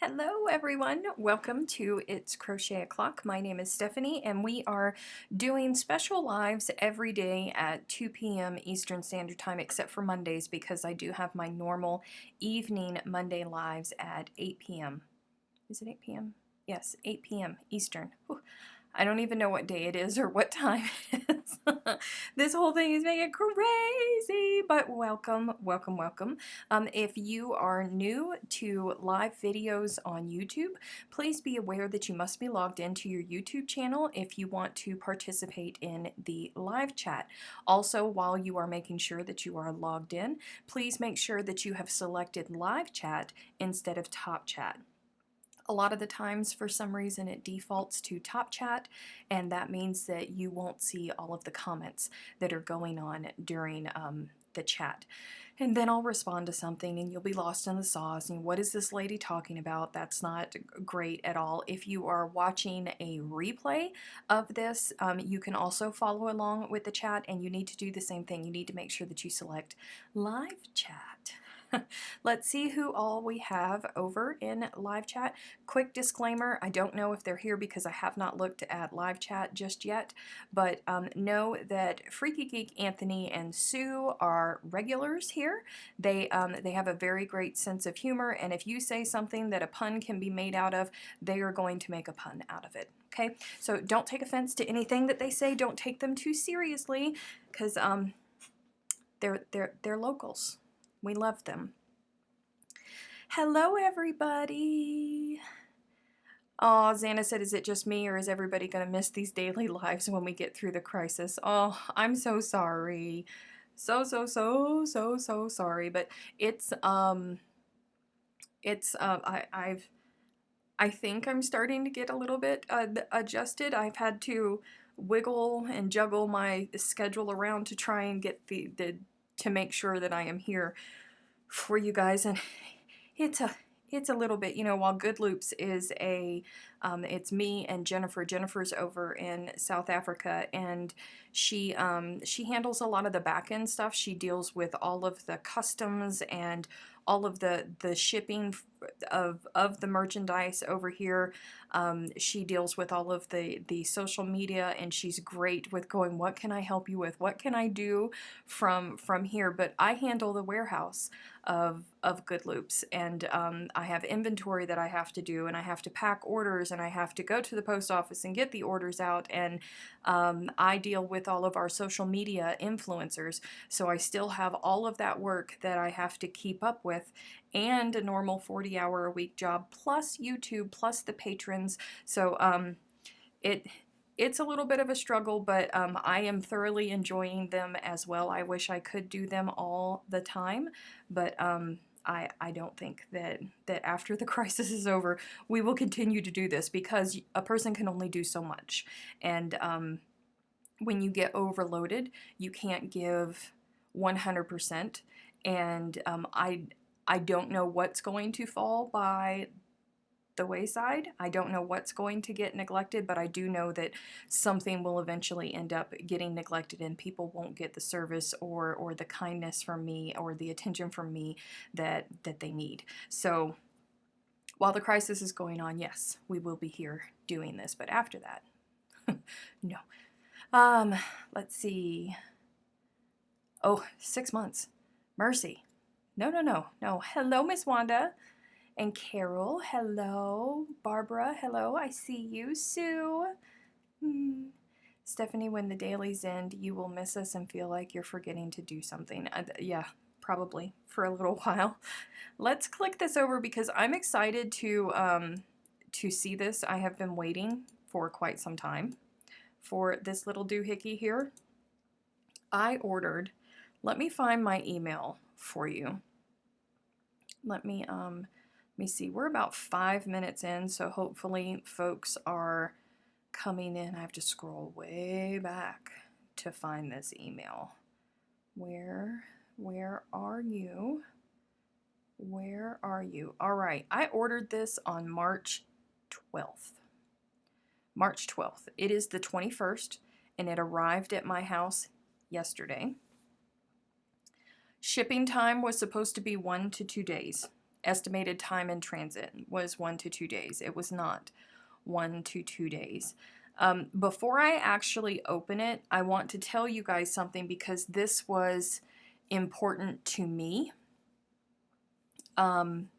Hello everyone, welcome to It's Crochet O'Clock. My name is Stephanie and we are doing special lives every day at 2 p.m. Eastern Standard Time except for Mondays because I do have my normal evening Monday lives at 8 p.m. Is it 8 p.m.? Yes, 8 p.m. Eastern. Whew. I don't even know what day it is or what time it is. This whole thing is making crazy, but welcome, welcome, welcome. If you are new to live videos on YouTube, please be aware that you must be logged into your YouTube channel if you want to participate in the live chat. Also, while you are making sure that you are logged in, please make sure that you have selected live chat instead of top chat. A lot of the times, for some reason, it defaults to top chat, and that means that you won't see all of the comments that are going on during the chat. And then I'll respond to something and you'll be lost in the sauce and what is this lady talking about? That's not great at all. If you are watching a replay of this, you can also follow along with the chat, and you need to do the same thing. You need to make sure that you select live chat. Let's see who all we have over in live chat. Quick disclaimer, I don't know if they're here because I have not looked at live chat just yet, but know that Freaky Geek Anthony and Sue are regulars here. They have a very great sense of humor, and if you say something that a pun can be made out of, they are going to make a pun out of it. Okay, so don't take offense to anything that they say. Don't take them too seriously, because they're locals. We love them. Hello, everybody. Oh, Xana said, is it just me or is everybody going to miss these daily lives when we get through the crisis? Oh, I'm so sorry. So sorry. But I think I'm starting to get a little bit adjusted. I've had to wiggle and juggle my schedule around to try and get to make sure that I am here for you guys, and it's a little bit, you know, while Good Loops is it's me and Jennifer. Jennifer's over in South Africa, and she handles a lot of the back end stuff. She deals with all of the customs and all of the shipping of the merchandise over here. She deals with all of the social media, and she's great with going, what can I help you with? What can I do from here? But I handle the warehouse of Good Loops, and I have inventory that I have to do, and I have to pack orders, and I have to go to the post office and get the orders out, and I deal with all of our social media influencers, so I still have all of that work that I have to keep up with, and a normal 40-hour-a-week job, plus YouTube, plus the patrons. So it's a little bit of a struggle, but I am thoroughly enjoying them as well. I wish I could do them all the time, but I don't think that after the crisis is over, we will continue to do this, because a person can only do so much. And when you get overloaded, you can't give 100%. And I don't know what's going to fall by the wayside. I don't know what's going to get neglected, but I do know that something will eventually end up getting neglected, and people won't get the service or the kindness from me or the attention from me that they need. So while the crisis is going on, yes, we will be here doing this, but after that, no. Let's see. Oh, 6 months. Mercy. No. Hello, Miss Wanda. And Carol, hello. Barbara, hello. I see you. Sue. Stephanie, when the dailies end, you will miss us and feel like you're forgetting to do something. Yeah, probably for a little while. Let's click this over because I'm excited to see this. I have been waiting for quite some time for this little doohickey here. I ordered, let me find my email for you. Let me see, we're about 5 minutes in, so hopefully folks are coming in. I have to scroll way back to find this email. Where are you? Where are you? All right, I ordered this on March 12th. March 12th. It is the 21st, and it arrived at my house yesterday. Shipping time was supposed to be 1 to 2 days. estimated time in transit was 1 to 2 days. It was not 1 to 2 days. Before I actually open it, I want to tell you guys something because this was important to me. And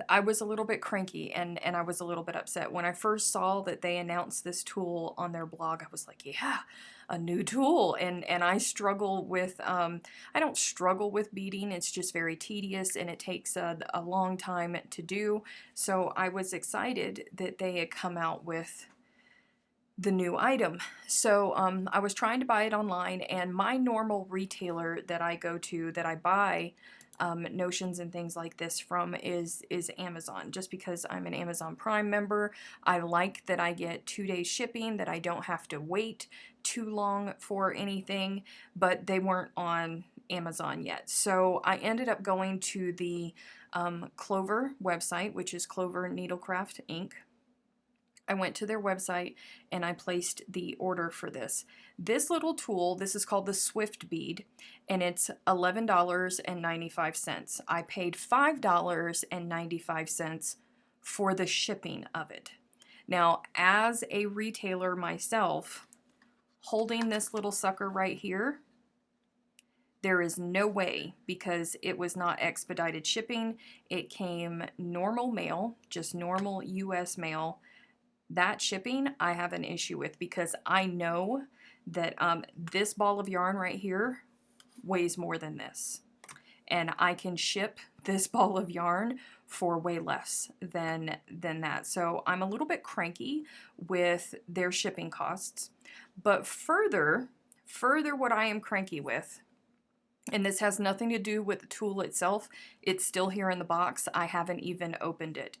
I was a little bit cranky and I was a little bit upset. When I first saw that they announced this tool on their blog, I was like, yeah, a new tool. And I struggle with, I don't struggle with beading, it's just very tedious and it takes a long time to do. So I was excited that they had come out with the new item. So I was trying to buy it online, and my normal retailer that I go to, that I buy notions and things like this from, is Amazon. Just because I'm an Amazon Prime member, I like that I get 2 days shipping, that I don't have to wait too long for anything, but they weren't on Amazon yet. So I ended up going to the Clover website, which is Clover Needlecraft Inc. I went to their website and I placed the order for this. This little tool, this is called the Swift Bead, and it's $11.95. I paid $5.95 for the shipping of it. Now, as a retailer myself, holding this little sucker right here, there is no way, because it was not expedited shipping. It came normal mail, just normal US mail. That shipping I have an issue with, because I know that this ball of yarn right here weighs more than this, and I can ship this ball of yarn for way less than that. So I'm a little bit cranky with their shipping costs. But further what I am cranky with, and this has nothing to do with the tool itself, it's still here in the box, I haven't even opened it.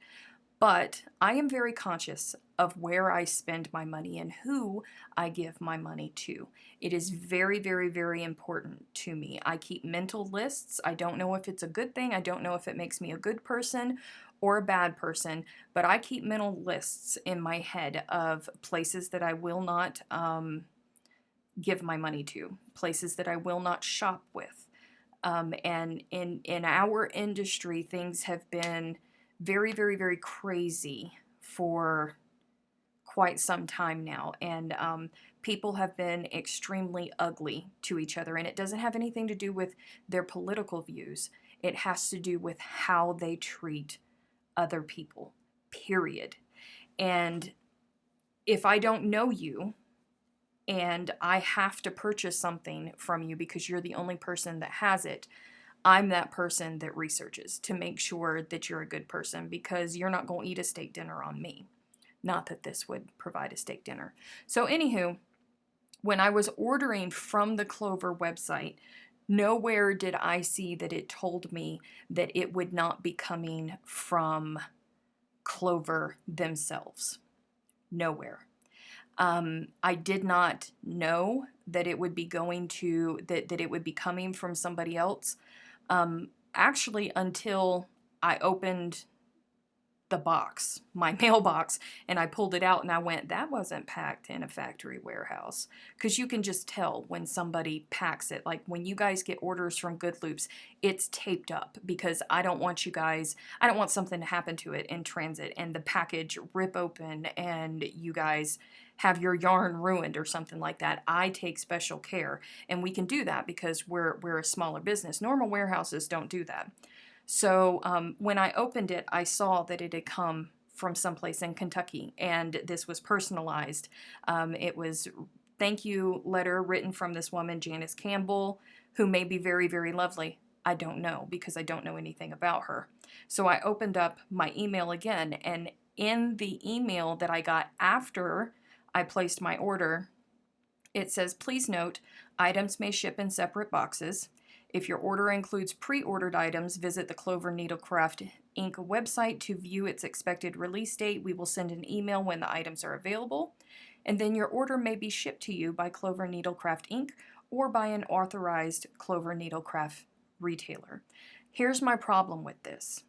But I am very conscious of where I spend my money and who I give my money to. It is very, very, very important to me. I keep mental lists. I don't know if it's a good thing. I don't know if it makes me a good person or a bad person, but I keep mental lists in my head of places that I will not give my money to, places that I will not shop with. And in our industry, things have been very, very, very crazy for quite some time now, and people have been extremely ugly to each other, and it doesn't have anything to do with their political views. It has to do with how they treat other people, period. And if I don't know you and I have to purchase something from you because you're the only person that has it, I'm that person that researches to make sure that you're a good person, because you're not going to eat a steak dinner on me. Not that this would provide a steak dinner. So anywho, when I was ordering from the Clover website, nowhere did I see that it told me that it would not be coming from Clover themselves. Nowhere. I did not know that it would be going to, that it would be coming from somebody else. Actually, until I opened the box, my mailbox, and I pulled it out and I went, that wasn't packed in a factory warehouse. Because you can just tell when somebody packs it. Like when you guys get orders from Good Loops, it's taped up, because I don't want something to happen to it in transit and the package rip open and you guys have your yarn ruined or something like that. I take special care, and we can do that because we're a smaller business. Normal warehouses don't do that. So when I opened it, I saw that it had come from someplace in Kentucky, and this was personalized. It was thank you letter written from this woman, Janice Campbell, who may be very, very lovely. I don't know, because I don't know anything about her. So I opened up my email again, and in the email that I got after I placed my order, it says, please note, items may ship in separate boxes. If your order includes pre-ordered items, visit the Clover Needlecraft Inc. website to view its expected release date. We will send an email when the items are available. And then your order may be shipped to you by Clover Needlecraft Inc. or by an authorized Clover Needlecraft retailer. Here's my problem with this.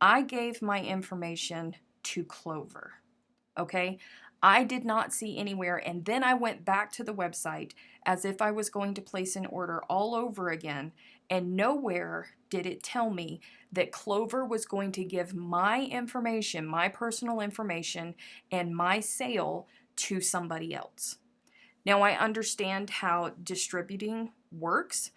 I gave my information to Clover, okay? I did not see anywhere, and then I went back to the website as if I was going to place an order all over again, And nowhere did it tell me that Clover was going to give my information, my personal information, and my sale to somebody else. Now, I understand how distributing works.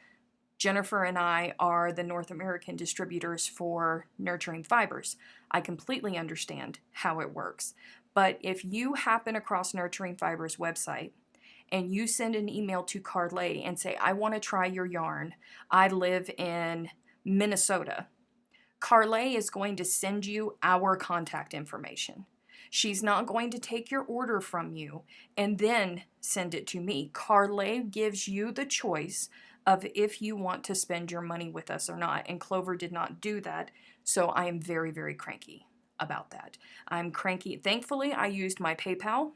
Jennifer and I are the North American distributors for Nurturing Fibers. I completely understand how it works. But if you happen across Nurturing Fibers website and you send an email to Carlay and say, I want to try your yarn, I live in Minnesota, Carlay is going to send you our contact information. She's not going to take your order from you and then send it to me. Carlay gives you the choice of if you want to spend your money with us or not, and Clover did not do that, so I am very, very cranky about that. I'm cranky. Thankfully, I used my PayPal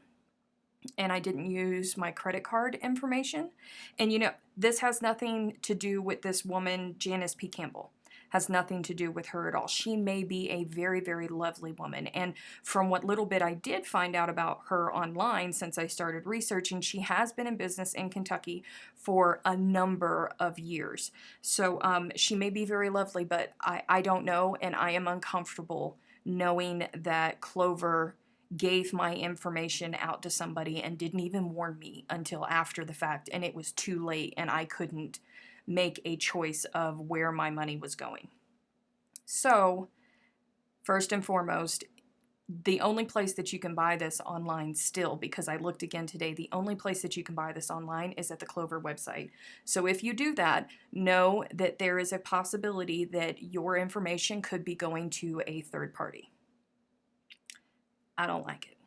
and I didn't use my credit card information. And you know, this has nothing to do with this woman, Janice P. Campbell. Has nothing to do with her at all. She may be a very, very lovely woman. And from what little bit I did find out about her online since I started researching, she has been in business in Kentucky for a number of years. So she may be very lovely, but I don't know, and I am uncomfortable knowing that Clover gave my information out to somebody and didn't even warn me until after the fact, and it was too late and I couldn't make a choice of where my money was going. So, first and foremost, the only place that you can buy this online still, because I looked again today, the only place that you can buy this online is at the Clover website. So if you do that, know that there is a possibility that your information could be going to a third party. I don't like it.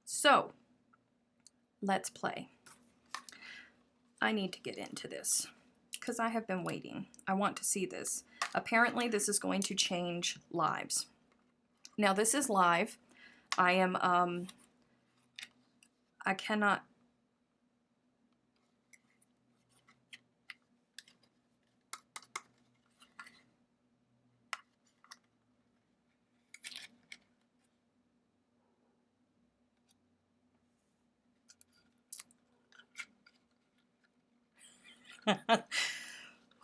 So, let's play. I need to get into this because I have been waiting. I want to see this. Apparently, this is going to change lives. Now, this is live. I am, I cannot.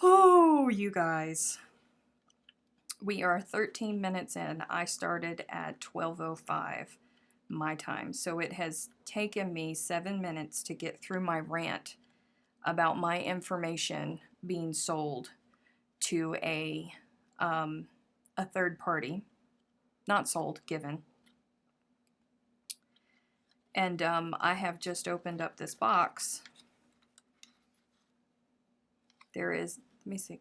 Oh, you guys. We are 13 minutes in. I started at 12:05 my time. So it has taken me 7 minutes to get through my rant about my information being sold to a third party. Not sold, given. And I have just opened up this box. There is, let me see.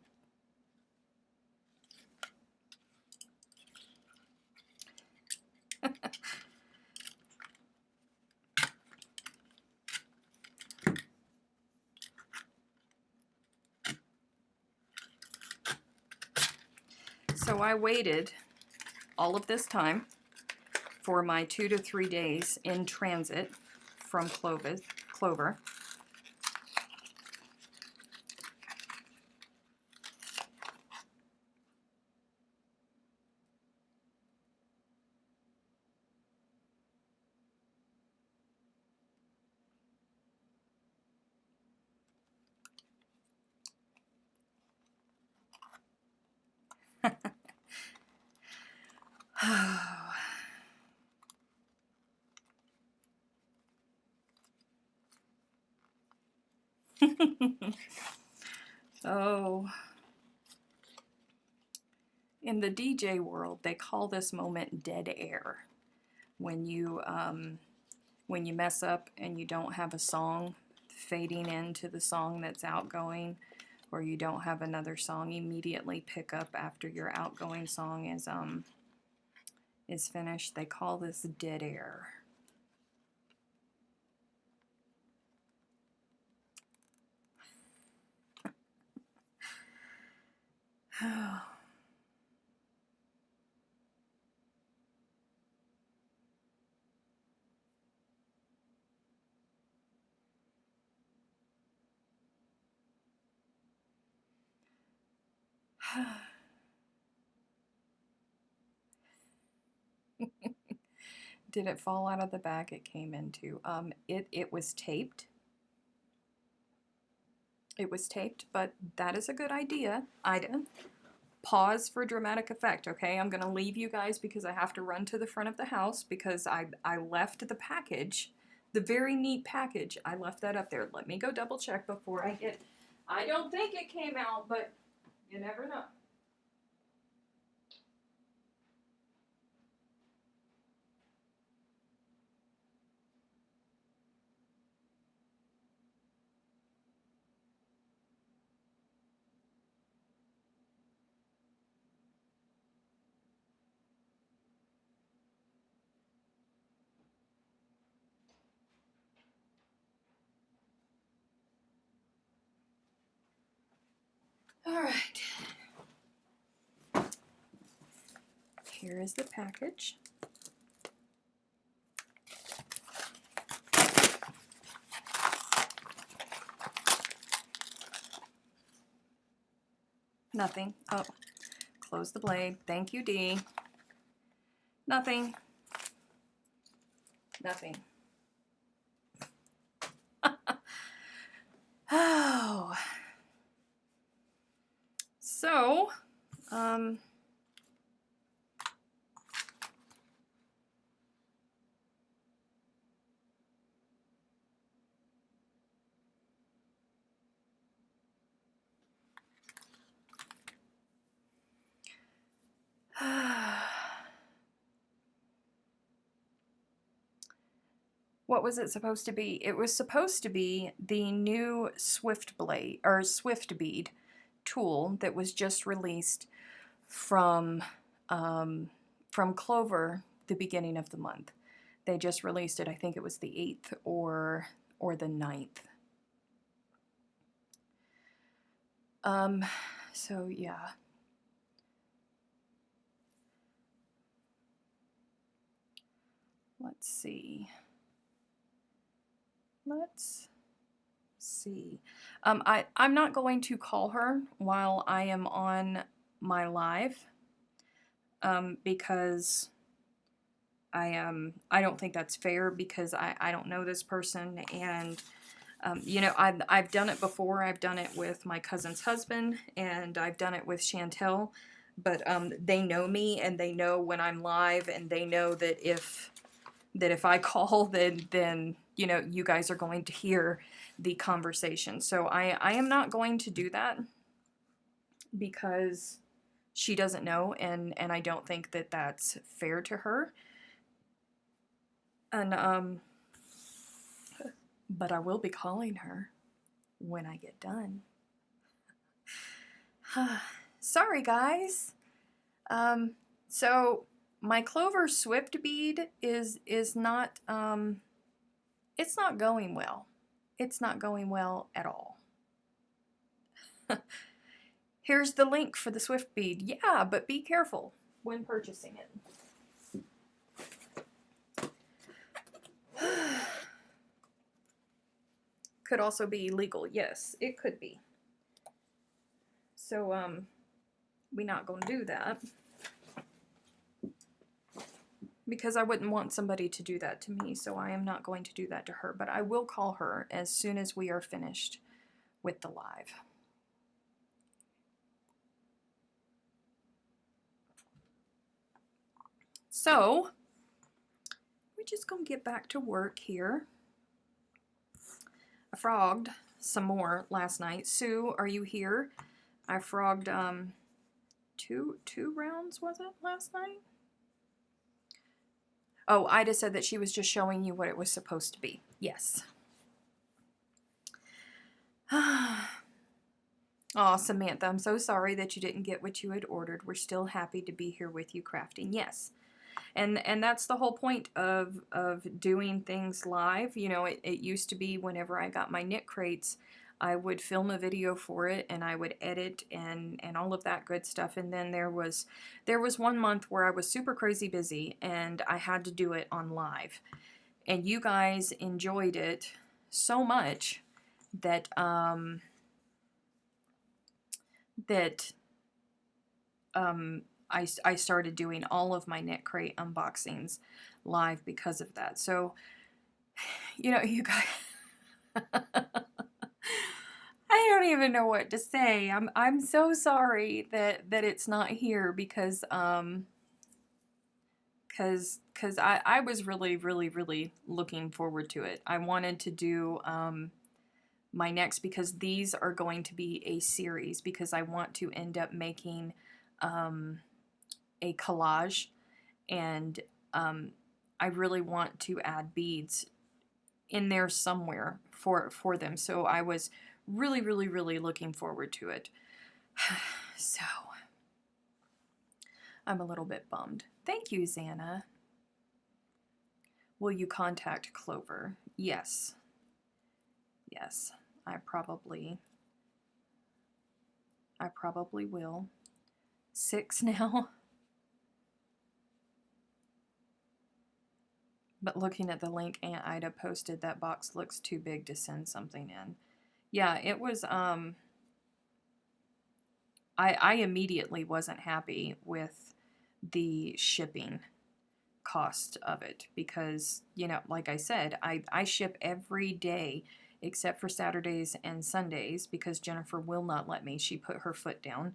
So I waited all of this time for my 2 to 3 days in transit from Clover. Oh, in the DJ world, they call this moment dead air. When you mess up and you don't have a song fading into the song that's outgoing, or you don't have another song immediately pick up after your outgoing song is finished, they call this dead air. Did it fall out of the bag it came into? It was taped. it was taped, but that is a good idea. Ida, pause for dramatic effect, okay? I'm gonna leave you guys because I have to run to the front of the house because I left the package, the very neat package, I left that up there. Let me go double check before I get, I don't think it came out, but you never know. All right. Here is the package. Nothing. Oh, close the blade. Thank you, Dee. Nothing. Nothing. Oh. So, what was it supposed to be? It was supposed to be the new Swift Blade or Swift Bead tool that was just released from Clover the beginning of the month. They just released it. I think it was the 8th or the 9th. So yeah. Let's see. Let's see. I'm not going to call her while I am on my live because I don't think that's fair because I don't know this person, and you know, I've done it before. I've done it with my cousin's husband, and I've done it with Chantel, but they know me and they know when I'm live, and they know that if I call, then you know, you guys are going to hear the conversation. So I am not going to do that because she doesn't know, and I don't think that that's fair to her. And but I will be calling her when I get done. Sorry, guys. So my Clover Swift bead is not it's not going well. It's not going well at all. Here's the link for the Swift bead. Yeah, but be careful when purchasing it. Could also be illegal. Yes, it could be. So we're not going to do that because I wouldn't want somebody to do that to me, so I am not going to do that to her, but I will call her as soon as we are finished with the live. So we're just going to get back to work here. I frogged some more last night. Sue, are you here? I frogged two rounds, was it, last night? Oh, Ida said that she was just showing you what it was supposed to be. Yes. Oh, Samantha, I'm so sorry that you didn't get what you had ordered. We're still happy to be here with you crafting. Yes. And that's the whole point of doing things live. You know, it used to be whenever I got my knit crates, I would film a video for it and I would edit and all of that good stuff. And then there was one month where I was super crazy busy and I had to do it on live. And you guys enjoyed it so much that I started doing all of my knit crate unboxings live because of that. So, you know, you guys, I don't even know what to say. I'm so sorry that it's not here because cause I was really looking forward to it. I wanted to do my next, because these are going to be a series, because I want to end up making a collage, and I really want to add beads in there somewhere for them. So I was really looking forward to it. So I'm a little bit bummed. Thank you, Xana. Will you contact Clover? Yes. Yes, I probably will. 6 now. But looking at the link Aunt Ida posted, that box looks too big to send something in. Yeah, it was, I immediately wasn't happy with the shipping cost of it, because, you know, like I said, I ship every day except for Saturdays and Sundays, because Jennifer will not let me. She put her foot down.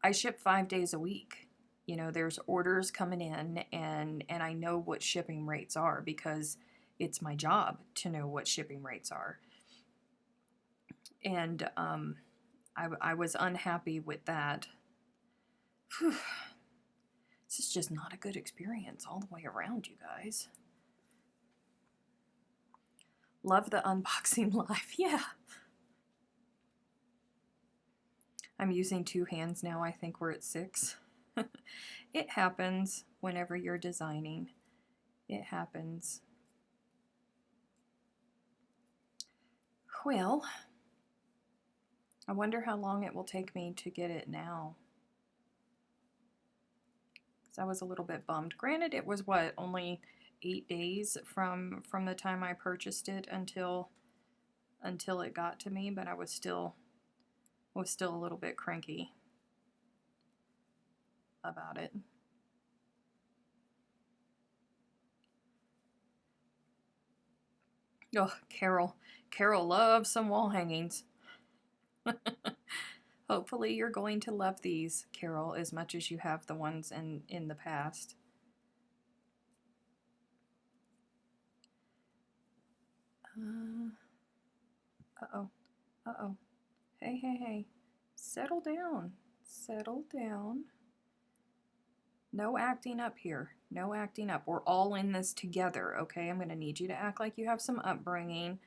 I ship 5 days a week. You know, there's orders coming in, and I know what shipping rates are, because it's my job to know what shipping rates are. And I was unhappy with that. Whew. This is just not a good experience all the way around, you guys. Love the unboxing live. Yeah. I'm using 2 hands now. I think we're at 6. It happens whenever you're designing. It happens. Well, I wonder how long it will take me to get it now. Because I was a little bit bummed. Granted, it was what, only 8 days from the time I purchased it until it got to me, but I was still a little bit cranky about it. Oh, Carol loves some wall hangings. Hopefully you're going to love these, Carol, as much as you have the ones in the past. Uh-oh. Uh-oh. Hey. Settle down. Settle down. No acting up here. No acting up. We're all in this together, okay? I'm going to need you to act like you have some upbringing.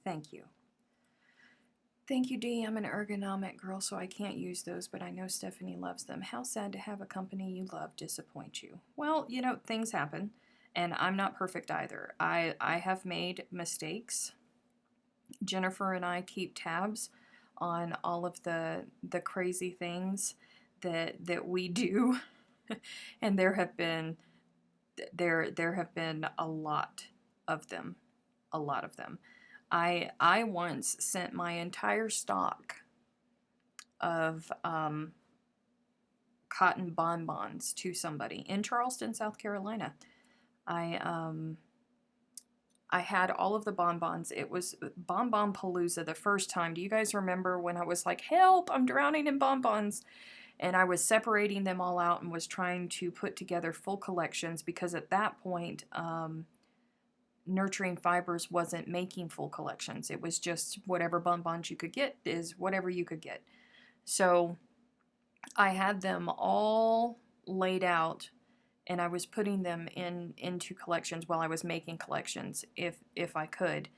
Thank you. Thank you, Dee. I'm an ergonomic girl, so I can't use those, but I know Stephanie loves them. How sad to have a company you love disappoint you. Well, you know, things happen, and I'm not perfect either. I have made mistakes. Jennifer and I keep tabs on all of the crazy things that we do, and there have been a lot of them. I once sent my entire stock of cotton bonbons to somebody in Charleston, South Carolina. I had all of the bonbons. It was Bonbon Palooza the first time. Do you guys remember when I was like, help, I'm drowning in bonbons? And I was separating them all out and was trying to put together full collections, because at that point, Nurturing Fibers wasn't making full collections. It was just whatever bonbons you could get is whatever you could get. So I had them all laid out, and I was putting them into collections while I was making collections, if I could.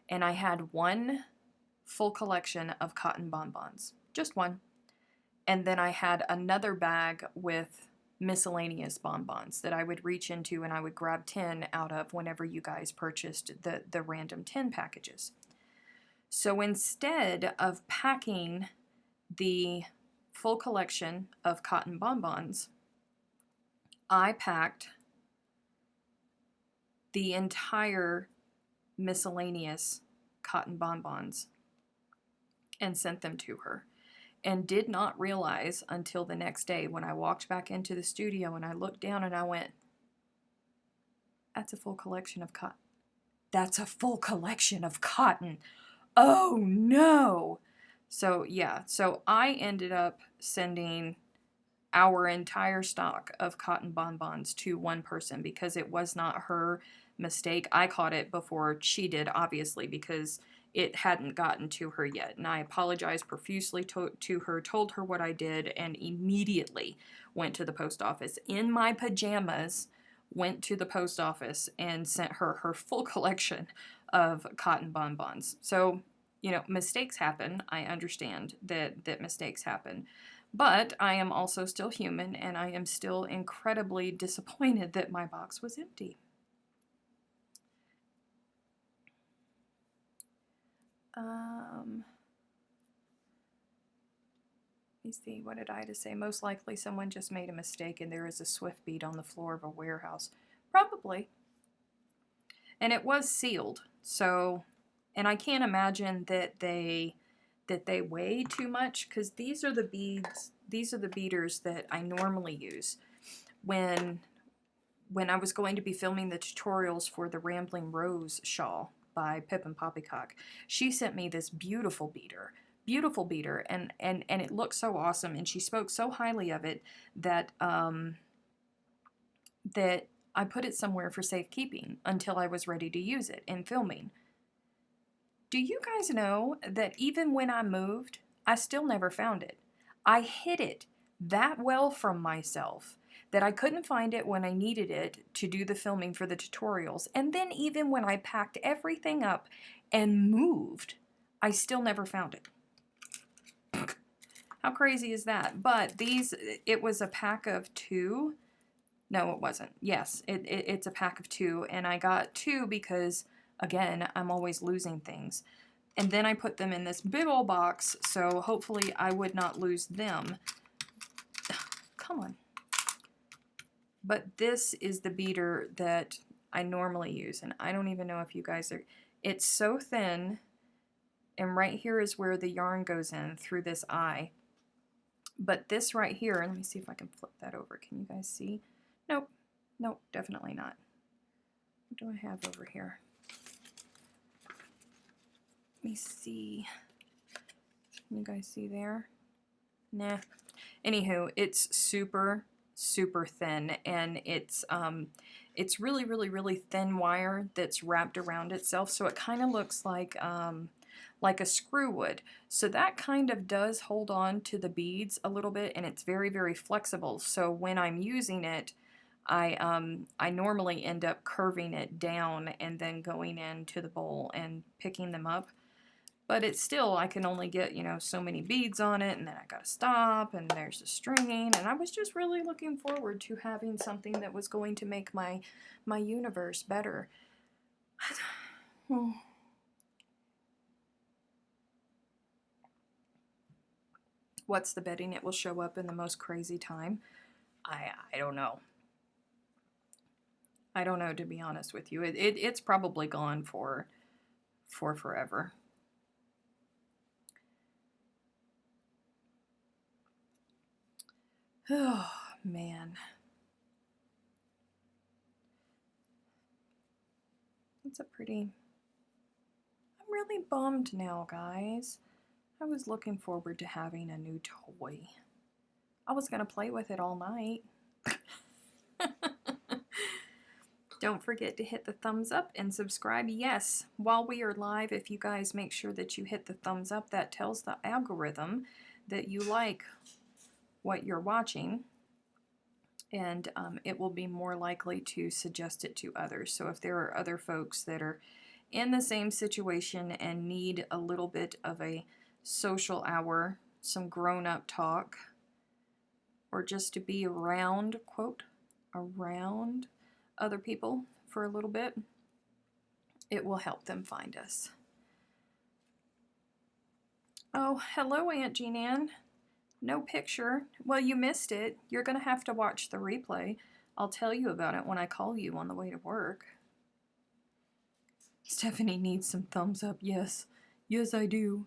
And I had one full collection of cotton bonbons. Just one. And then I had another bag with miscellaneous bonbons that I would reach into, and I would grab 10 out of whenever you guys purchased the random 10 packages. So instead of packing the full collection of cotton bonbons, I packed the entire miscellaneous cotton bonbons and sent them to her, and did not realize until the next day when I walked back into the studio and I looked down and I went, that's a full collection of cotton. That's a full collection of cotton. Oh no! So yeah, so I ended up sending our entire stock of cotton bonbons to one person because it was not her mistake. I caught it before she did, obviously, because it hadn't gotten to her yet. And I apologized profusely to her, told her what I did, and immediately went to the post office in my pajamas, went to the post office and sent her her full collection of cotton bonbons. So, you know, mistakes happen. I understand that mistakes happen. But I am also still human, and I am still incredibly disappointed that my box was empty. Let me see, what did I to say? Most likely someone just made a mistake and there is a Swift Bead on the floor of a warehouse. Probably. And it was sealed, so, and I can't imagine that they weigh too much, because these are the beads, these are the beaters that I normally use when I was going to be filming the tutorials for the Rambling Rose shawl by Pip and Poppycock. She sent me this beautiful beater, and it looked so awesome, and she spoke so highly of it that that I put it somewhere for safekeeping until I was ready to use it in filming. Do you guys know that even when I moved, I still never found it? I hid it that well from myself that I couldn't find it when I needed it to do the filming for the tutorials. And then even when I packed everything up and moved, I still never found it. How crazy is that? But these, it was a pack of 2. No, it wasn't. Yes, it's a pack of 2, and I got 2 because, again, I'm always losing things. And then I put them in this big old box, so hopefully I would not lose them. Come on. But this is the beater that I normally use, and I don't even know if you guys are... It's so thin, and right here is where the yarn goes in through this eye. But this right here, let me see if I can flip that over. Can you guys see? Nope. Nope, definitely not. What do I have over here? Let me see. Can you guys see there? Nah. Anywho, it's super, super thin, and it's really, really, really thin wire that's wrapped around itself, so it kind of looks like a screw would. So that kind of does hold on to the beads a little bit, and it's very, very flexible. So when I'm using it, I normally end up curving it down and then going into the bowl and picking them up. But it's still, I can only get, you know, so many beads on it, and then I gotta stop, and there's the stringing, and I was just really looking forward to having something that was going to make my universe better. What's the betting it will show up in the most crazy time? I don't know. I don't know, to be honest with you. It's probably gone for forever. Oh, man. That's a pretty... I'm really bummed now, guys. I was looking forward to having a new toy. I was going to play with it all night. Don't forget to hit the thumbs up and subscribe. Yes, while we are live, if you guys make sure that you hit the thumbs up, that tells the algorithm that you like what you're watching, and it will be more likely to suggest it to others. So if there are other folks that are in the same situation and need a little bit of a social hour, some grown-up talk, or just to be around, quote, around other people for a little bit, it will help them find us. Oh, hello, Aunt Jean Ann. No picture. Well, you missed it. You're going to have to watch the replay. I'll tell you about it when I call you on the way to work. Stephanie needs some thumbs up. Yes. Yes, I do.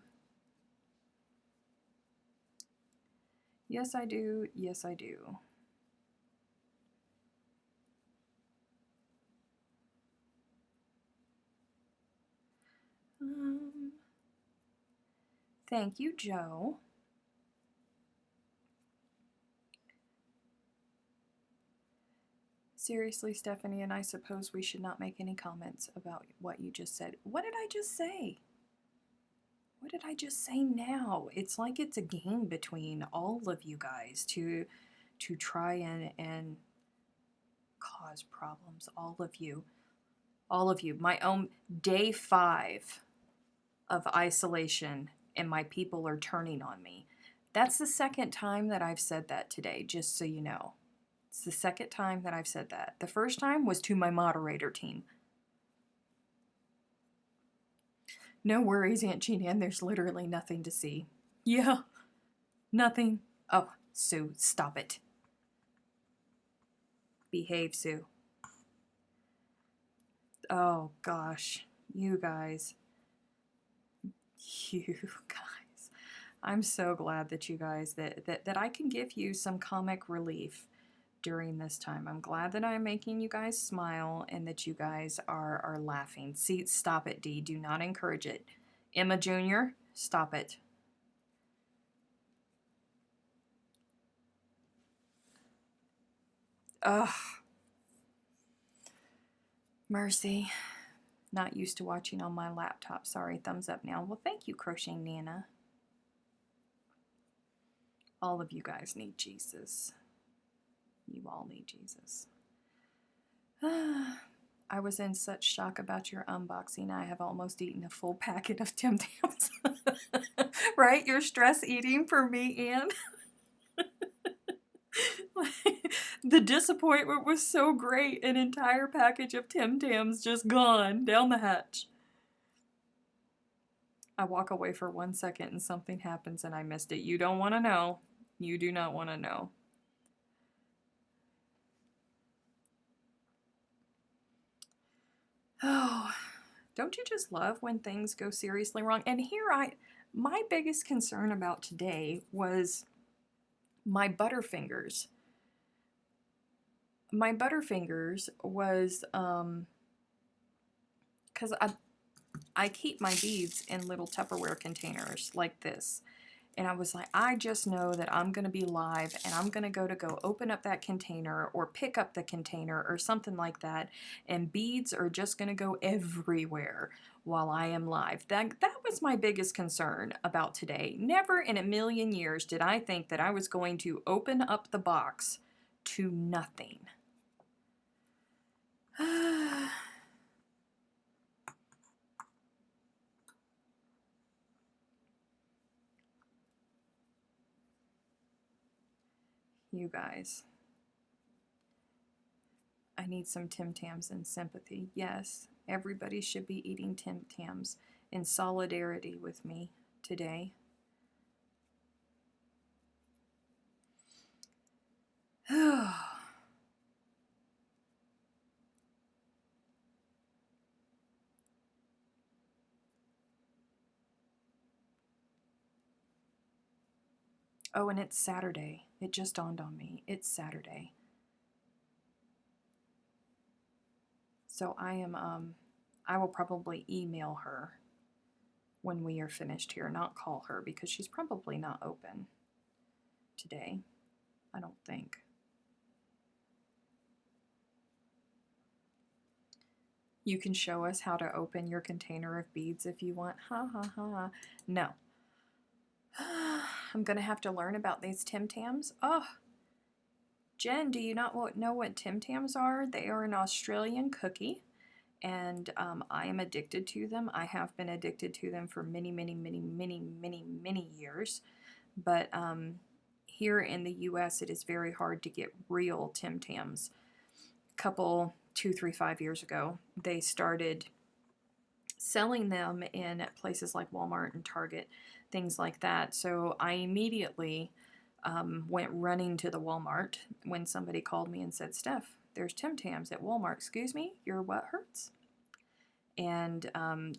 Yes, I do. Yes, I do. Thank you, Joe. Seriously, Stephanie, and I suppose we should not make any comments about what you just said. What did I just say? What did I just say now? It's like it's a game between all of you guys to try and cause problems. All of you. All of you. My own day 5 of isolation, and my people are turning on me. That's the second time that I've said that today, just so you know. It's the second time that I've said that. The first time was to my moderator team. No worries, Aunt Jean, there's literally nothing to see. Yeah, nothing. Oh, Sue, stop it. Behave, Sue. Oh, gosh. You guys. You guys. I'm so glad that you guys, that I can give you some comic relief during this time. I'm glad that I'm making you guys smile and that you guys are laughing. See, stop it, Dee. Do not encourage it. Emma Jr., stop it. Ugh. Mercy. Not used to watching on my laptop. Sorry, thumbs up now. Well, thank you, Crocheting Nana. All of you guys need Jesus. You all need Jesus. I was in such shock about your unboxing. I have almost eaten a full packet of Tim Tams. Right? You're stress eating for me, Anne. The disappointment was so great. An entire package of Tim Tams just gone down the hatch. I walk away for 1 second and something happens and I missed it. You don't want to know. You do not want to know. Oh, don't you just love when things go seriously wrong? And here my biggest concern about today was my Butterfingers. My Butterfingers was, because I keep my beads in little Tupperware containers like this. And I was like, I just know that I'm going to be live and I'm going to go open up that container or pick up the container or something like that. And beads are just going to go everywhere while I am live. That was my biggest concern about today. Never in a million years did I think that I was going to open up the box to nothing. You guys. I need some Tim Tams and sympathy. Yes, everybody should be eating Tim Tams in solidarity with me today. Oh, and it's Saturday. It just dawned on me. It's Saturday. So I will probably email her when we are finished here, not call her because she's probably not open today. I don't think. You can show us how to open your container of beads if you want. Ha ha ha. No. I'm going to have to learn about these Tim Tams. Oh, Jen, do you not know what Tim Tams are? They are an Australian cookie, and I am addicted to them. I have been addicted to them for many, many, many, many, many, many years. But here in the U.S., it is very hard to get real Tim Tams. A couple, 2, 3, 5 years ago, they started selling them in places like Walmart and Target, things like that. So I immediately went running to the Walmart when somebody called me and said, Steph, there's Tim Tams at Walmart. Excuse me, your what hurts? And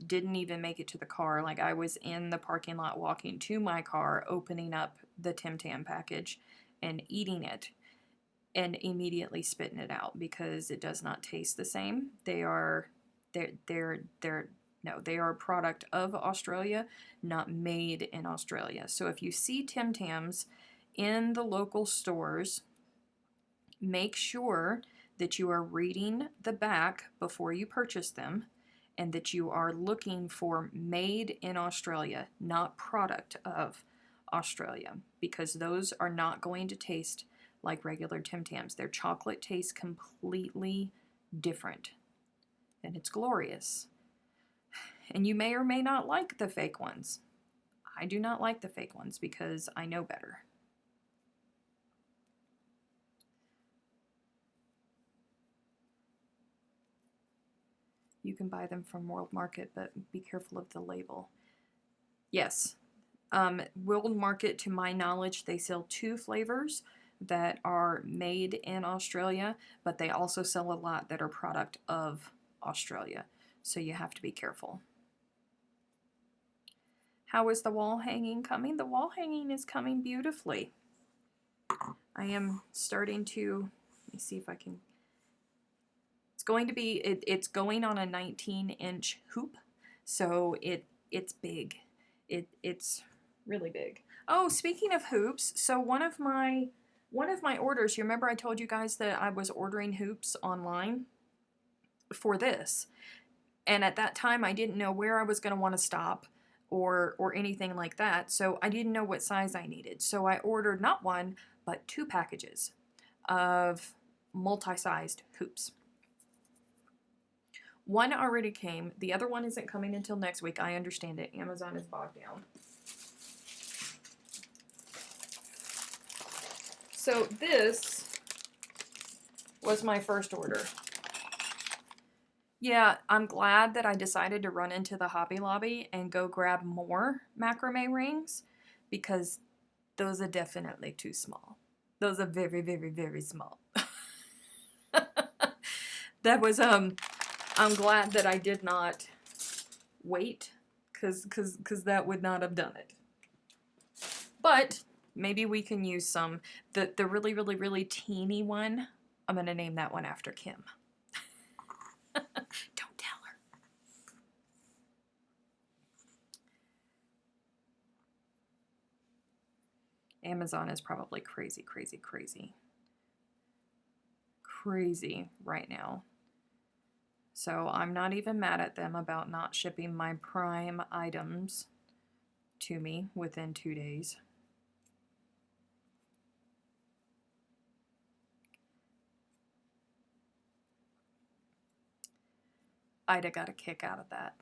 didn't even make it to the car. Like, I was in the parking lot walking to my car, opening up the Tim Tam package and eating it and immediately spitting it out because it does not taste the same. They're No, they are a product of Australia, not made in Australia. So if you see Tim Tams in the local stores, make sure that you are reading the back before you purchase them and that you are looking for made in Australia, not product of Australia, because those are not going to taste like regular Tim Tams. Their chocolate tastes completely different, and it's glorious. And you may or may not like the fake ones. I do not like the fake ones because I know better. You can buy them from World Market, but be careful of the label. Yes, World Market, to my knowledge, they sell 2 flavors that are made in Australia, but they also sell a lot that are product of Australia. So you have to be careful. How is the wall hanging coming? The wall hanging is coming beautifully. I am starting to, let me see if I can, it's going to be, it's going on a 19-inch hoop, so it's big. It's really big. Oh, speaking of hoops, so one of my orders, you remember I told you guys that I was ordering hoops online for this, and at that time I didn't know where I was going to want to stop or anything like that, so I didn't know what size I needed. So I ordered not 1 but 2 packages of multi-sized hoops. One already came. The other one isn't coming until next week. I understand it. Amazon is bogged down. So this was my first order. Yeah, I'm glad that I decided to run into the Hobby Lobby and go grab more macrame rings, because those are definitely too small. Those are very, very, very small. That was, I'm glad that I did not wait, because that would not have done it. But maybe we can use some. The really, really, really teeny one, I'm going to name that one after Kim. Don't tell her. Amazon is probably crazy, crazy, crazy. Crazy right now. So I'm not even mad at them about not shipping my Prime items to me within 2 days. Ida got a kick out of that.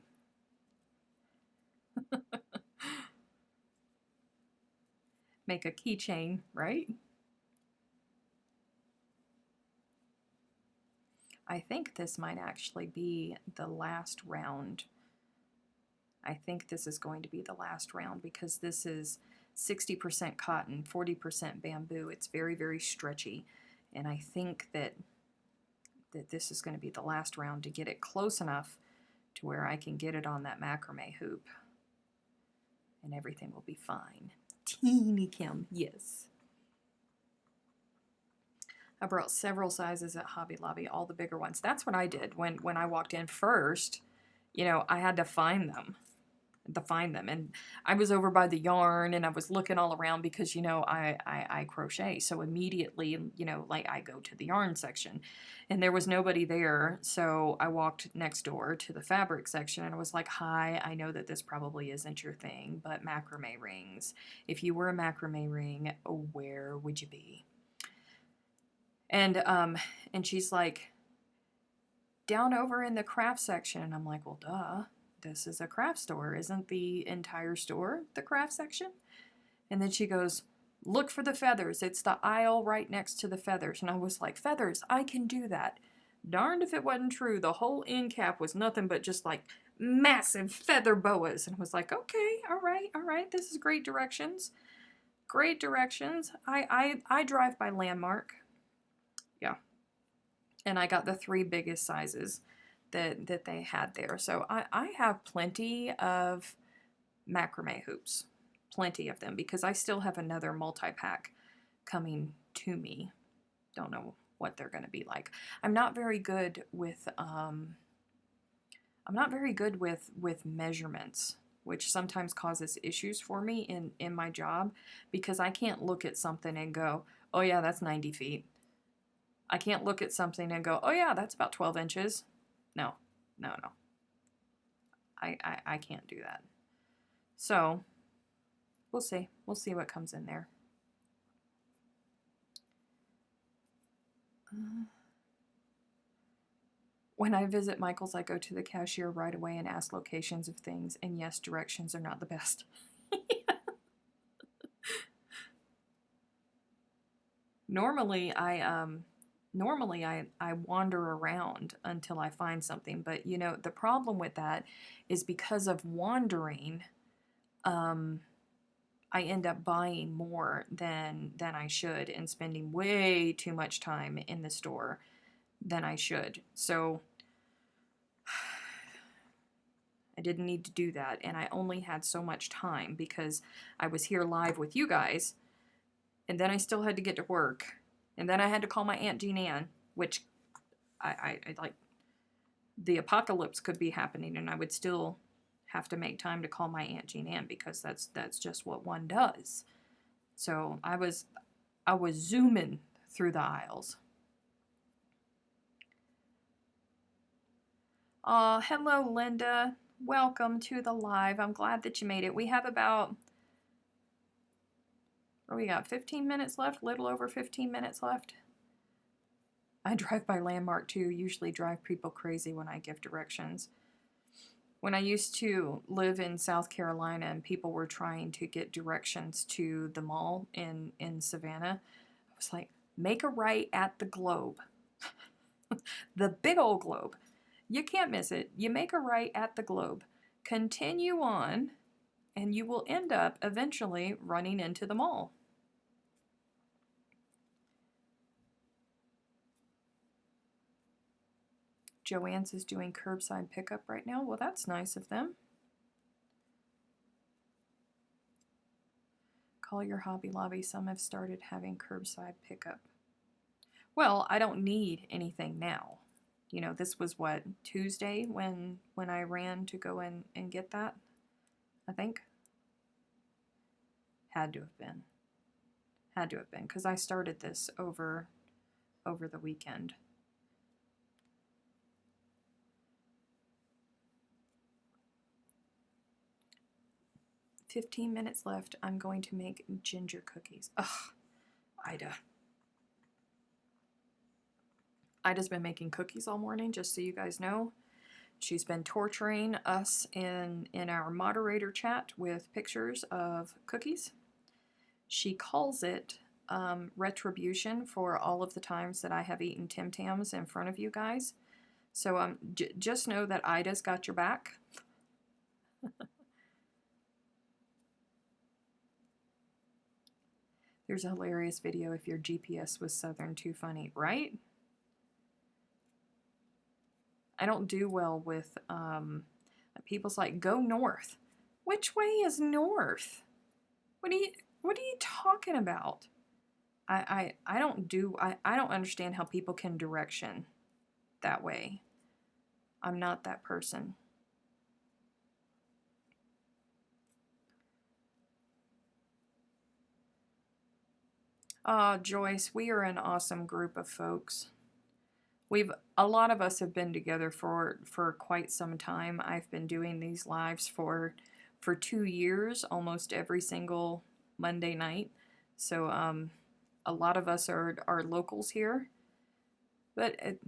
Make a keychain, right? I think this might actually be the last round. I think this is going to be the last round because this is 60% cotton, 40% bamboo. It's very, very stretchy. And I think that this is going to be the last round to get it close enough to where I can get it on that macrame hoop. And everything will be fine. Teeny Kim, yes. I brought several sizes at Hobby Lobby, all the bigger ones. That's what I did when I walked in first. You know, I had to find them. And I was over by the yarn and I was looking all around because, you know, I crochet. So immediately, you know, like I go to the yarn section and there was nobody there. So I walked next door to the fabric section and I was like, hi, I know that this probably isn't your thing, but macrame rings. If you were a macrame ring, where would you be? And she's like, down over in the craft section. And I'm like, well, duh. This is a craft store. Isn't the entire store the craft section? And then she goes, look for the feathers. It's the aisle right next to the feathers. And I was like, feathers, I can do that. Darned if it wasn't true. The whole end cap was nothing but just like massive feather boas. And I was like, okay, all right. This is great directions. Great directions. I drive by Landmark. Yeah. And I got the 3 biggest sizes that they had there. So I have plenty of macrame hoops. Plenty of them because I still have another multi-pack coming to me. Don't know what they're going to be like. I'm not very good with I'm not very good with measurements, which sometimes causes issues for me in my job, because I can't look at something and go, oh yeah, that's 90 feet. I can't look at something and go, oh yeah, that's about 12 inches. No, no, no. I can't do that. So we'll see. We'll see what comes in there. When I visit Michael's, I go to the cashier right away and ask locations of things, and yes, directions are not the best. Normally I wander around until I find something, but you know, the problem with that is because of wandering, I end up buying more than I should and spending way too much time in the store than I should. So I didn't need to do that, and I only had so much time because I was here live with you guys, and then I still had to get to work, and then I had to call my Aunt Jean Ann, which I like, the apocalypse could be happening, and I would still have to make time to call my Aunt Jean Ann, because that's just what one does. So I was zooming through the aisles. Hello, Linda. Welcome to the live. I'm glad that you made it. We have about, what do we got, 15 minutes left? A little over 15 minutes left. I drive by Landmark too. Usually drive people crazy when I give directions. When I used to live in South Carolina and people were trying to get directions to the mall in Savannah, I was like, make a right at the Globe. The big old Globe. You can't miss it. You make a right at the Globe. Continue on, and you will end up eventually running into the mall. Joanne's is doing curbside pickup right now. Well, that's nice of them. Call your Hobby Lobby. Some have started having curbside pickup. Well, I don't need anything now. You know, this was what, Tuesday when I ran to go in and get that, I think. Had to have been. Had to have been, because I started this over the weekend. "15 minutes left. I'm going to make ginger cookies." Ugh, Ida. Ida's been making cookies all morning, just so you guys know. She's been torturing us in our moderator chat with pictures of cookies. She calls it retribution for all of the times that I have eaten Tim Tams in front of you guys. So just know that Ida's got your back. There's a hilarious video if your GPS was Southern. Too funny, right? I don't do well with people's like, go north. Which way is north? What are you talking about? I don't understand how people can direction that way. I'm not that person. Joyce, we are an awesome group of folks. A lot of us have been together for quite some time. I've been doing these lives for 2 years, almost every single Monday night. So a lot of us are locals here. But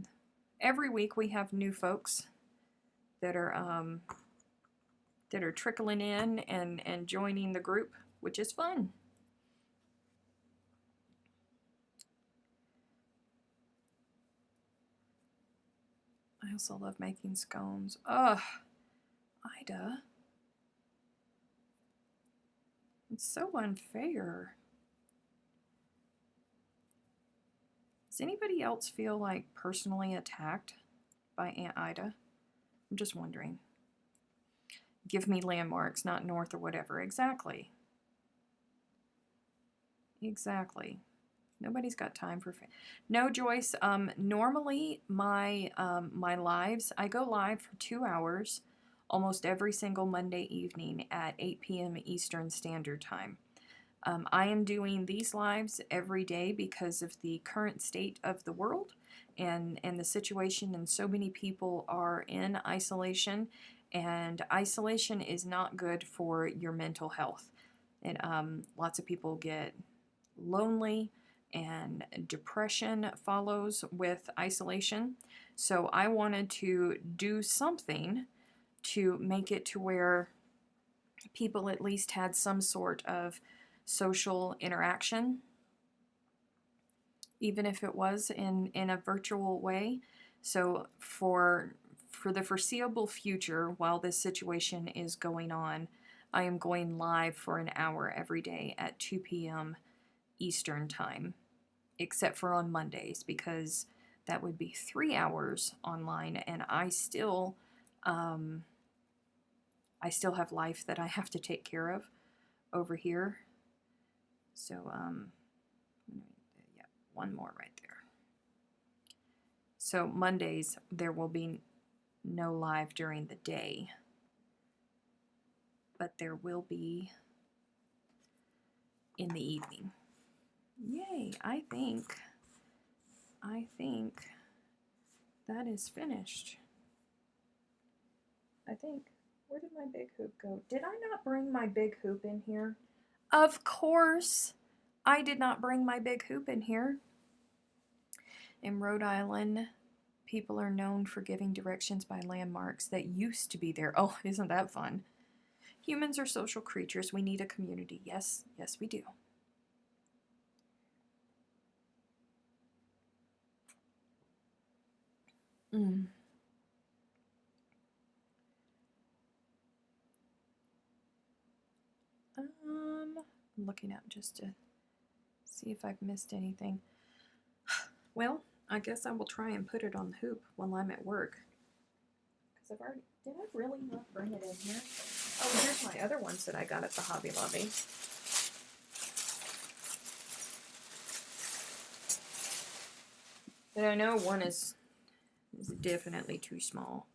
every week we have new folks that are trickling in and joining the group, which is fun. I also love making scones. Ugh, Ida. It's so unfair. Does anybody else feel like personally attacked by Aunt Ida? I'm just wondering. Give me landmarks, not north or whatever. Exactly. Exactly. Nobody's got time for no, Joyce. Normally my lives, I go live for 2 hours almost every single Monday evening at 8 p.m. Eastern Standard Time. I am doing these lives every day because of the current state of the world and the situation, and so many people are in isolation, and isolation is not good for your mental health. And lots of people get lonely, and depression follows with isolation. So I wanted to do something to make it to where people at least had some sort of social interaction, even if it was in a virtual way. So for the foreseeable future, while this situation is going on, I am going live for an hour every day at 2 p.m. Eastern Time, except for on Mondays, because that would be 3 hours online, and I still have life that I have to take care of over here. So yeah, one more right there. So Mondays there will be no live during the day, but there will be in the evening. Yay, I think that is finished. I think, where did my big hoop go? Did I not bring my big hoop in here? Of course, I did not bring my big hoop in here. In Rhode Island, people are known for giving directions by landmarks that used to be there. Oh, isn't that fun? Humans are social creatures. We need a community. Yes, yes, we do. I'm looking up just to see if I've missed anything. Well, I guess I will try and put it on the hoop while I'm at work. Because did I really not bring it in here? Oh, here's my other ones that I got at the Hobby Lobby. But I know one is definitely too small.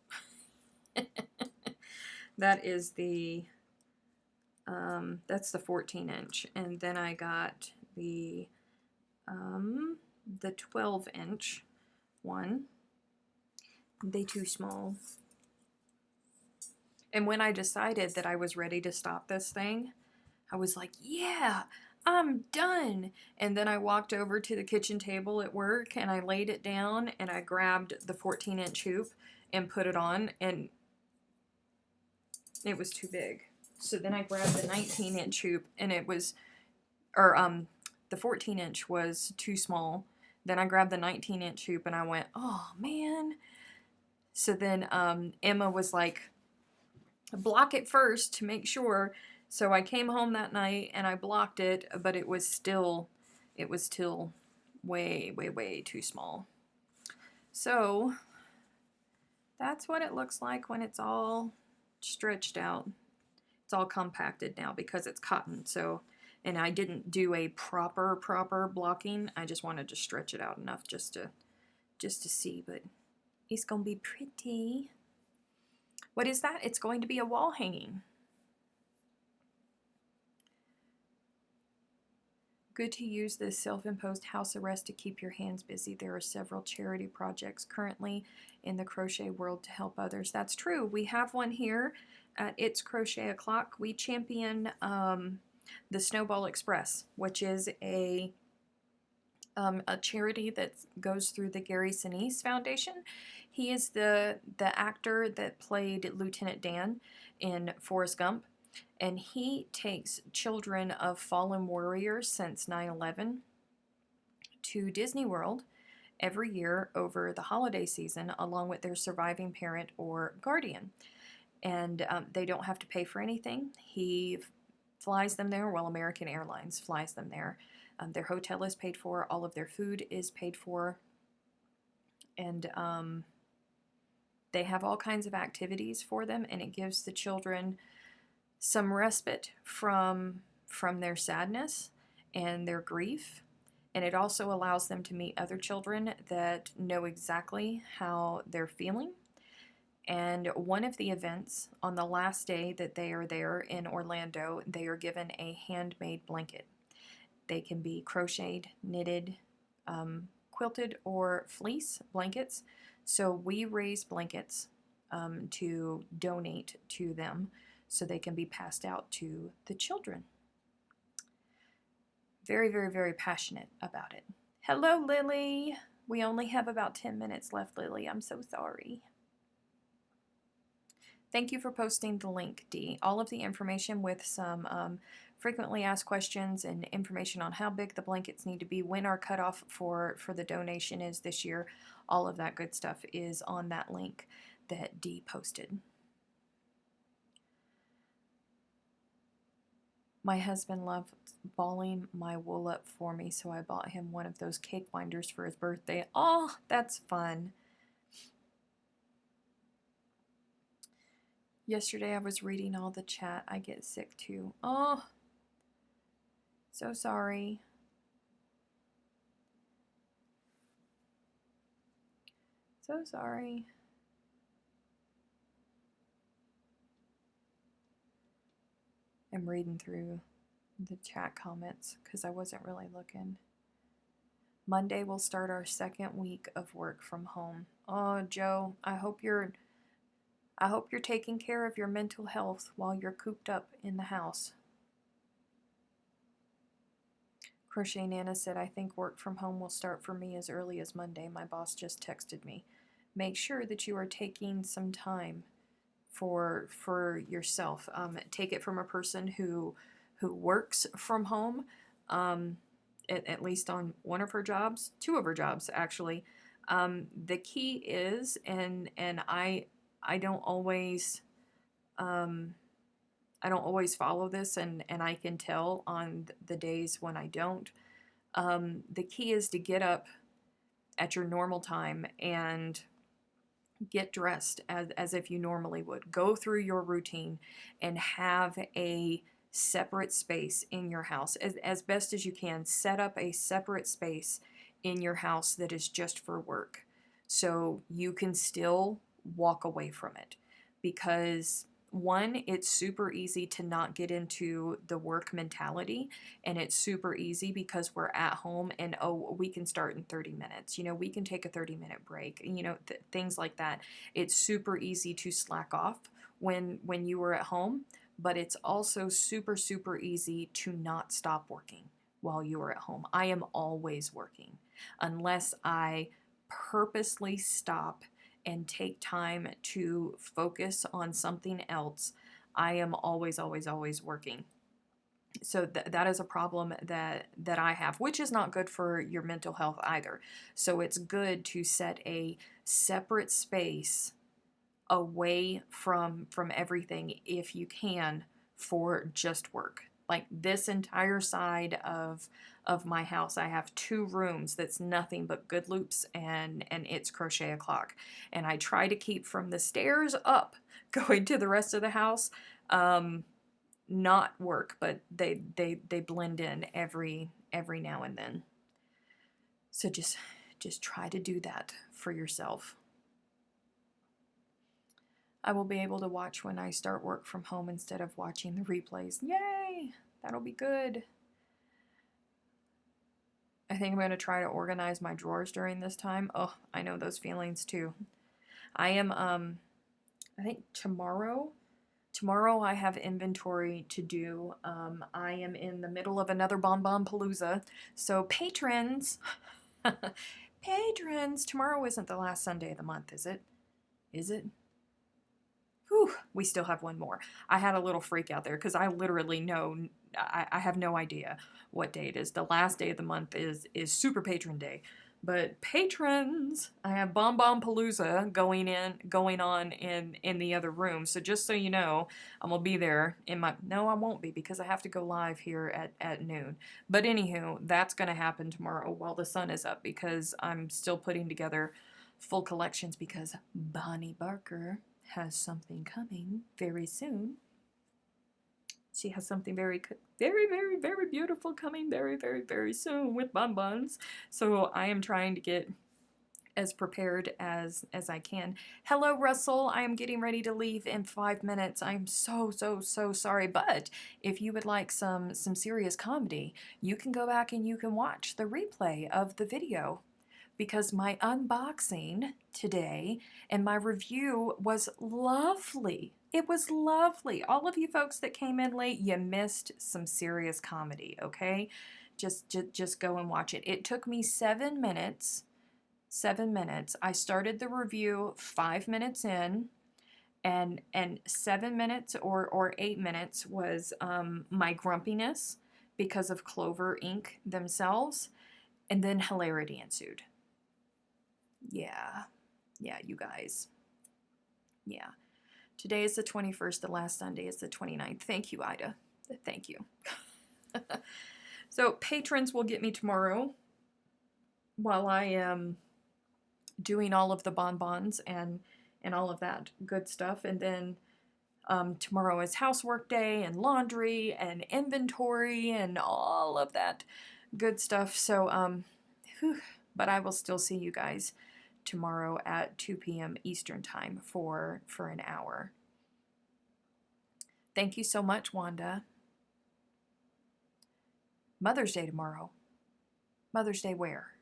That is that's the 14-inch, and then I got the 12-inch one. They too small. And when I decided that I was ready to stop this thing, I was like, yeah, I'm done. And then I walked over to the kitchen table at work and I laid it down and I grabbed the 14-inch hoop and put it on, and it was too big. So then I grabbed the 19-inch hoop, and it was, the 14-inch was too small. Then I grabbed the 19-inch hoop and I went, oh man. So then Emma was like, block it first to make sure. So I came home that night and I blocked it, but it was still way, way, way too small. So that's what it looks like when it's all stretched out. It's all compacted now because it's cotton. So, and I didn't do a proper blocking. I just wanted to stretch it out enough just to see, but it's gonna be pretty. What is that? It's going to be a wall hanging. Good to use this self-imposed house arrest to keep your hands busy. There are several charity projects currently in the crochet world to help others. That's true. We have one here at It's Crochet O'Clock. We champion the Snowball Express, which is a charity that goes through the Gary Sinise Foundation. He is the actor that played Lieutenant Dan in Forrest Gump, and he takes children of fallen warriors since 9/11 to Disney World every year over the holiday season, along with their surviving parent or guardian. And they don't have to pay for anything. He flies them there. Well, American Airlines flies them there. Their hotel is paid for. All of their food is paid for. And they have all kinds of activities for them, and it gives the children some respite from their sadness and their grief. And it also allows them to meet other children that know exactly how they're feeling. And one of the events, on the last day that they are there in Orlando, they are given a handmade blanket. They can be crocheted, knitted, quilted, or fleece blankets. So we raise blankets to donate to them so they can be passed out to the children. Very, very, very passionate about it. Hello, Lily. We only have about 10 minutes left, Lily. I'm so sorry. Thank you for posting the link, Dee. All of the information with some frequently asked questions and information on how big the blankets need to be, when our cutoff for the donation is this year, all of that good stuff is on that link that Dee posted. My husband loved balling my wool up for me, so I bought him one of those cake binders for his birthday. Oh, that's fun. Yesterday I was reading all the chat. I get sick too. Oh, so sorry. So sorry. I'm reading through the chat comments because I wasn't really looking. Monday we'll start our second week of work from home. Oh, Joe, I hope you're taking care of your mental health while you're cooped up in the house. Crochet Nana said, I think work from home will start for me as early as Monday. My boss just texted me. Make sure that you are taking some time for yourself. Take it from a person who works from home, at least on one of her jobs, two of her jobs actually. The key is, and I don't always follow this, and I can tell on the days when I don't. The key is to get up at your normal time and get dressed as if you normally would. Go through your routine and have a separate space in your house. As best as you can, set up a separate space in your house that is just for work. So you can still walk away from it. Because one, it's super easy to not get into the work mentality, and it's super easy because we're at home and we can start in 30 minutes, we can take a 30-minute break, things like that. It's super easy to slack off when you are at home, but it's also super, super easy to not stop working while you are at home. I am always working unless I purposely stop and take time to focus on something else. I am always, always, always working. So that is a problem that I have, which is not good for your mental health either. So it's good to set a separate space away from everything if you can, for just work. Like this entire side of my house, I have 2 rooms that's nothing but good loops and it's crochet o'clock. And I try to keep from the stairs up going to the rest of the house, not work, but they blend in every now and then. So just try to do that for yourself. I will be able to watch when I start work from home instead of watching the replays. Yay! That'll be good. I think I'm going to try to organize my drawers during this time. Oh, I know those feelings too. I am, I think tomorrow I have inventory to do. I am in the middle of another Bonbon Palooza. So patrons, patrons, tomorrow isn't the last Sunday of the month, is it? Is it? Whew, we still have one more. I had a little freak out there because I literally know, I have no idea what day it is. The last day of the month is Super Patron Day. But patrons, I have Bonbon Palooza going on in the other room. So just so you know, I'm gonna be there no, I won't be because I have to go live here at noon. But anywho, that's gonna happen tomorrow while the sun is up because I'm still putting together full collections because Bonnie Barker has something coming very soon. She has something very, very, very, very beautiful coming very, very, very soon with bonbons. So I am trying to get as prepared as I can. Hello, Russell. I am getting ready to leave in 5 minutes. I'm so sorry, but if you would like some serious comedy, you can go back and you can watch the replay of the video, because my unboxing today and my review was lovely. It was lovely. All of you folks that came in late, you missed some serious comedy, okay? Just go and watch it. It took me 7 minutes. 7 minutes. I started the review 5 minutes in, and 7 minutes or 8 minutes was my grumpiness because of Clover ink themselves, and then hilarity ensued. Yeah, you guys. Yeah. Today is the 21st. The last Sunday is the 29th. Thank you, Ida. Thank you. So patrons will get me tomorrow while I am doing all of the bonbons and all of that good stuff. And then tomorrow is housework day and laundry and inventory and all of that good stuff. So, but I will still see you guys tomorrow at 2 p.m. Eastern time for an hour. Thank you so much, Wanda. Mother's Day tomorrow. Mother's Day where?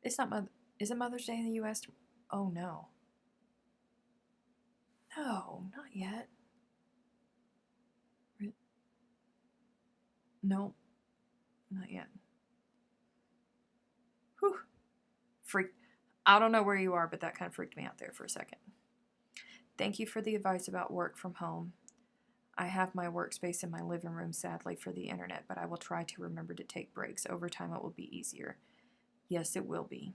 It's not Is it Mother's Day in the U.S.? Oh, no. No, not yet. No, not yet. Whew. I don't know where you are, but that kind of freaked me out there for a second. Thank you for the advice about work from home. I have my workspace in my living room, sadly, for the internet, but I will try to remember to take breaks. Over time, it will be easier. Yes, it will be.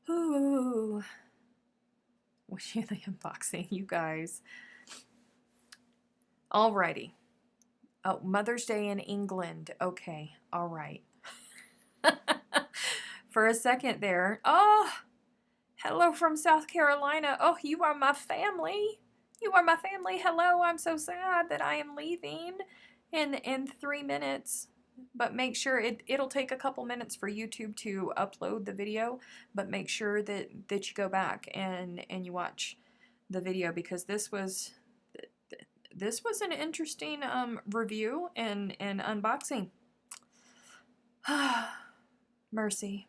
Ooh. Wish you the unboxing, you guys. Alrighty. Oh, Mother's Day in England. Okay, all right. For a second there. Oh, hello from South Carolina. Oh, you are my family. You are my family. Hello, I'm so sad that I am leaving in 3 minutes. But make sure it'll take a couple minutes for YouTube to upload the video, but make sure that you go back and you watch the video, because this was an interesting review and unboxing. Mercy.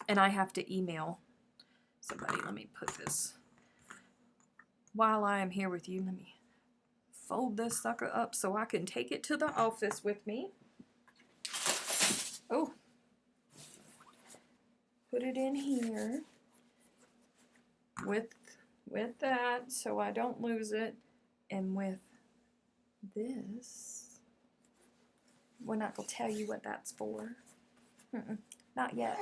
And I have to email somebody. Let me put this while I am here with you. Let me fold this sucker up so I can take it to the office with me. Oh, put it in here with that so I don't lose it. And with this, we're not going to tell you what that's for. Not yet.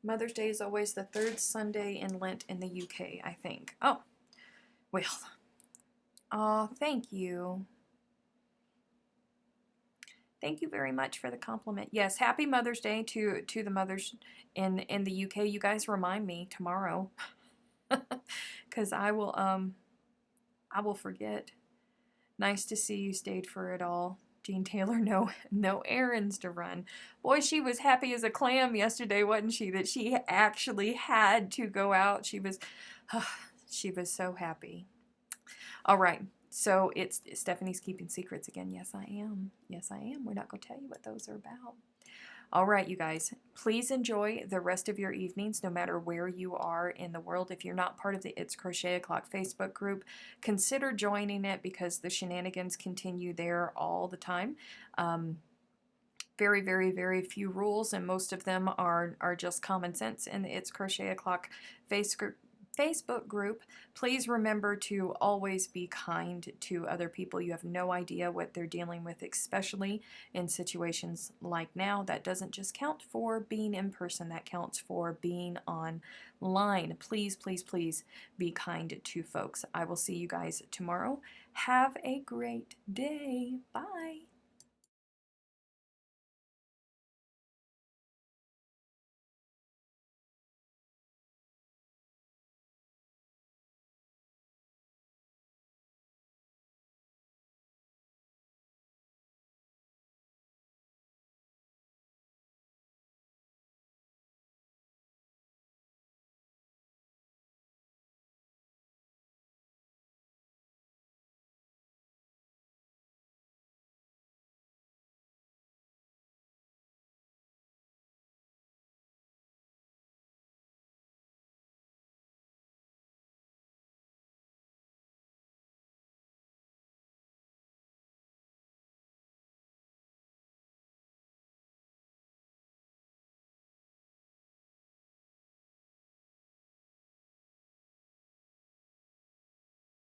Mother's Day is always the 3rd Sunday in Lent in the UK, I think. Oh, well. Thank you. Thank you very much for the compliment. Yes, happy Mother's Day to the mothers in the UK. You guys remind me tomorrow, because I will forget. Nice to see you stayed for it all. Jean Taylor, no errands to run. Boy, she was happy as a clam yesterday, wasn't she? That she actually had to go out. She was so happy. All right. So it's Stephanie's keeping secrets again. Yes, I am. Yes, I am. We're not going to tell you what those are about. All right, you guys, please enjoy the rest of your evenings, no matter where you are in the world. If you're not part of the It's Crochet O'Clock Facebook group, consider joining it, because the shenanigans continue there all the time. Very, very, very few rules, and most of them are just common sense in the It's Crochet O'Clock Facebook group. Please remember to always be kind to other people. You have no idea what they're dealing with, especially in situations like now. That doesn't just count for being in person, that counts for being online. Please, please, please be kind to folks. I will see you guys tomorrow. Have a great day. Bye.